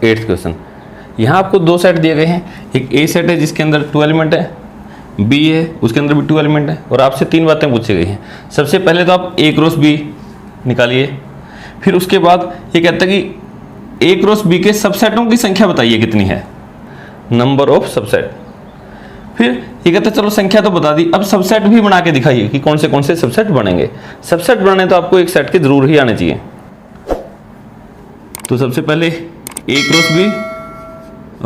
8th question. यहाँ आपको दो सेट दिए गए हैं, एक ए सेट है जिसके अंदर 2 एलिमेंट है, बी है उसके अंदर भी 2 एलिमेंट है, और आपसे 3 बातें पूछी गई हैं। सबसे पहले तो आप ए क्रॉस बी निकालिए, फिर उसके बाद ये कहता है कि ए क्रॉस बी के सबसेटों की संख्या बताइए कितनी है, नंबर ऑफ सबसेट। फिर ये कहता है चलो संख्या तो बता दी, अब सबसेट भी बना के दिखाइए कि कौन से सबसेट बनेंगे। सबसेट बनाने तो आपको एक सेट के जरूर ही आने चाहिए। तो सबसे पहले ए क्रॉस बी,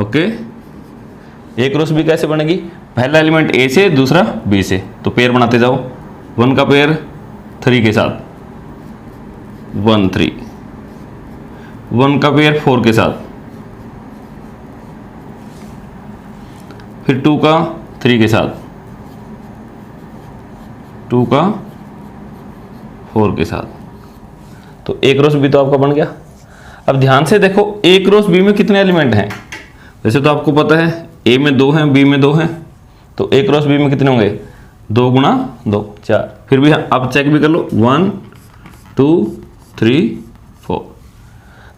ओके, ए क्रॉस बी कैसे बनेगी, पहला एलिमेंट ए से दूसरा बी से, तो पेयर बनाते जाओ। 1 का पेयर 3 के साथ 1 3, 1 का पेयर 4 के साथ, फिर 2 का 3 के साथ, 2 का 4 के साथ। तो ए क्रॉस बी तो आपका बन गया। अब ध्यान से देखो ए क्रॉस बी में कितने एलिमेंट हैं। वैसे तो आपको पता है ए में 2 हैं, बी में 2 हैं, तो ए क्रॉस बी में कितने होंगे, 2 गुणा 2 4। फिर भी आप चेक भी कर लो, 1 2 3 4।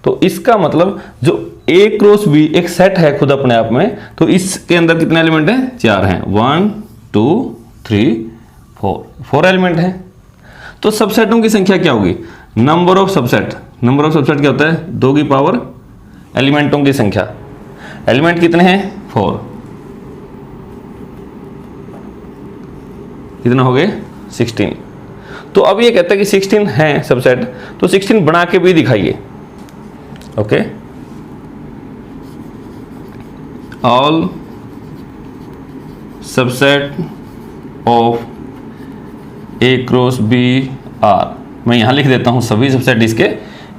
तो इसका मतलब जो ए क्रॉस बी एक सेट है खुद अपने आप में, तो इसके अंदर कितने एलिमेंट हैं, 4 हैं, 1 2 3 4 एलिमेंट हैं। तो सबसेटों की संख्या क्या होगी, number of subset. Number of subset क्या होता है, 2 की पावर एलिमेंटों की संख्या। एलिमेंट कितने हैं, 4, कितना हो गए 16। तो अब ये कहता है कि 16 है सबसेट, तो 16 बना के भी दिखाइए। Okay, all subset of A cross B R. मैं यहां लिख देता हूं सभी सबसेट इसके,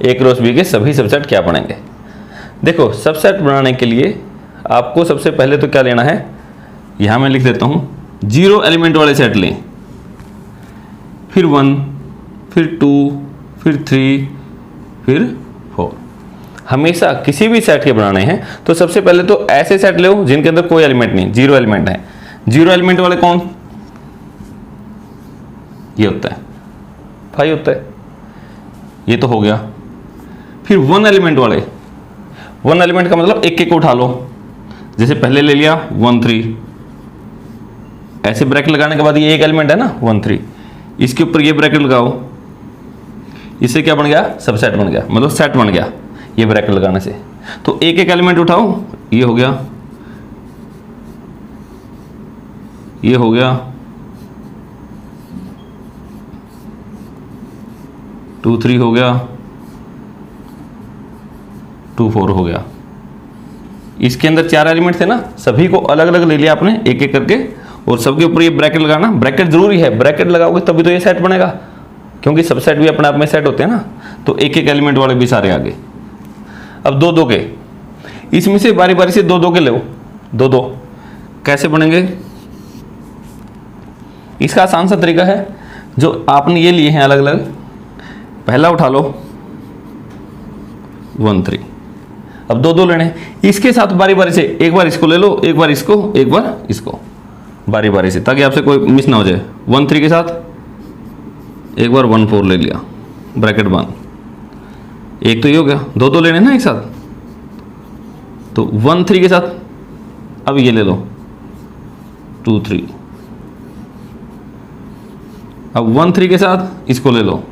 ए क्रॉस बी के सभी सबसेट क्या बनेंगे। देखो सबसेट बनाने के लिए आपको सबसे पहले तो क्या लेना है, यहां मैं लिख देता हूं 0 एलिमेंट वाले सेट लें, फिर 1, फिर 2, फिर 3, फिर 4। हमेशा किसी भी सेट के बनाने हैं तो सबसे पहले तो ऐसे सेट लो जिनके अंदर कोई एलिमेंट नहीं, 0 एलिमेंट है। 0 एलिमेंट वाले कौन, ये होता है 5 होता है, ये तो हो गया। फिर 1 एलिमेंट वाले, 1 एलिमेंट का मतलब एक एक को उठा लो, जैसे पहले ले लिया 1 3, ऐसे ब्रैकेट लगाने के बाद ये एक एलिमेंट है ना 1 3, इसके ऊपर ये ब्रैकेट लगाओ, इससे क्या बन गया, सबसेट बन गया, मतलब सेट बन गया ये ब्रैकेट लगाने से। तो एक एक एलिमेंट उठाओ, ये हो गया, ये हो गया, 2 3 हो गया, 2 4 हो गया। इसके अंदर 4 एलिमेंट थे ना, सभी को अलग अलग ले लिया आपने एक एक करके, और सबके ऊपर ये ब्रैकेट लगाना। ब्रैकेट जरूरी है, ब्रैकेट लगाओगे तभी तो ये सेट बनेगा, क्योंकि सबसेट भी अपने आप में सेट होते हैं ना। तो एक एक एलिमेंट वाले भी सारे आगे। अब 2 2 के, इसमें से बारी बारी से 2 2 के लो, 2 2 कैसे बनेंगे। इसका आसान सा तरीका है, जो आपने ये लिए हैं अलग अलग, पहला उठा लो 1 3, अब 2 2 लेने, इसके साथ बारी बारी से एक बार इसको ले लो, एक बार इसको, एक बार इसको, बारी बारी से, ताकि आपसे कोई मिस ना हो जाए। 1 3 के साथ एक बार 1 4 ले लिया, ब्रैकेट बंद, एक तो ये हो गया। 2 2 लेने ना एक साथ, तो 1 3 के साथ अब ये ले लो 2 3, अब 1 3 के साथ इसको ले लो,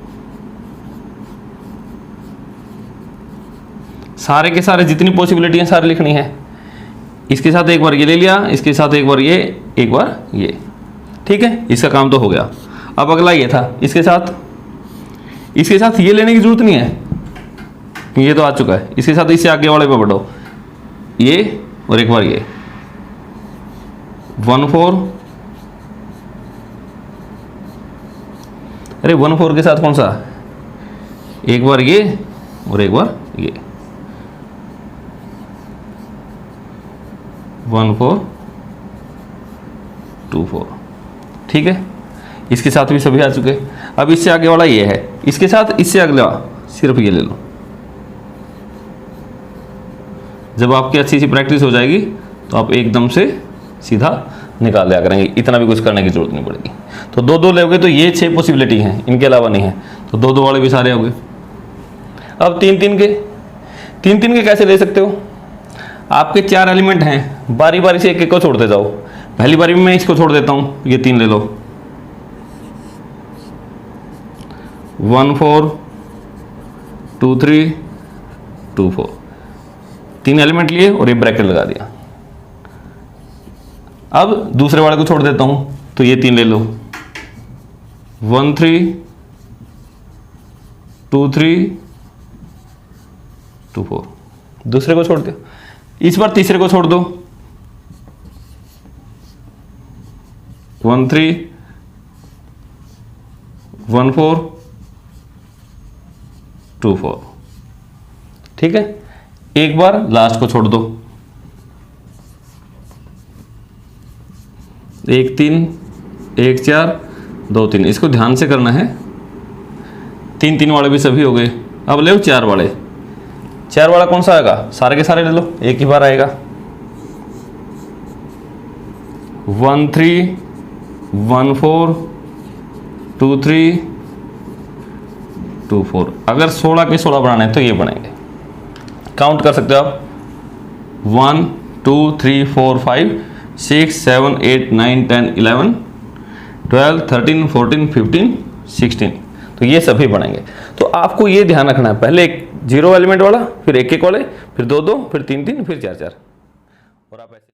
सारे के सारे जितनी पॉसिबिलिटी है सारे लिखनी है। इसके साथ एक बार ये ले लिया, इसके साथ एक बार ये, एक बार ये, ठीक है, इसका काम तो हो गया। अब अगला ये था, इसके साथ ये लेने की जरूरत नहीं है, ये तो आ चुका है। इसके साथ इससे आगे वाले पे बढ़ो, ये और एक बार ये, 1 4, अरे 1 4 के साथ कौन सा, एक बार ये और एक बार ये, 1 4 2 4, ठीक है। इसके साथ भी सभी आ चुके। अब इससे आगे वाला ये है, इसके साथ इससे अगला सिर्फ ये ले लो। जब आपकी अच्छी सी प्रैक्टिस हो जाएगी तो आप एकदम से सीधा निकाल लिया करेंगे, इतना भी कुछ करने की जरूरत नहीं पड़ेगी। तो 2 2 लोगे तो ये 6 पॉसिबिलिटी हैं, इनके अलावा नहीं है, तो 2 2 वाले भी सारे हो गए। अब 3 3 के कैसे ले सकते हो, आपके 4 एलिमेंट हैं, बारी बारी से एक एक को छोड़ते जाओ। पहली बारी में मैं इसको छोड़ देता हूं, ये 3 ले लो, 1 4 2 3 2 4, 3 एलिमेंट लिए और ये ब्रैकेट लगा दिया। अब दूसरे वाले को छोड़ देता हूं, तो ये 3 ले लो, 1 3 2 3 2 4, दूसरे को छोड़ दो। इस बार तीसरे को छोड़ दो, 1 3 1 4 2 4, ठीक है। एक बार लास्ट को छोड़ दो, 1 3 1 4 2 3, इसको ध्यान से करना है। 3 3 वाले भी सभी हो गए। अब ले 4 वाले, 4 वाला कौन सा आएगा, सारे के सारे ले लो, एक ही बार आएगा, 1 3 1 4 2 3 2 4। अगर 16 के 16 बनाने हैं तो ये बनेंगे, काउंट कर सकते हो आप, 1 2 3 4 5 6 7 8 9 10 11 12 13 14 15 16, तो ये सभी बनेंगे। तो आपको ये ध्यान रखना है, पहले एक 0 एलिमेंट वाला, फिर एक एक वाले, फिर 2 2, फिर 3 3, फिर 4 4, और आप ऐसे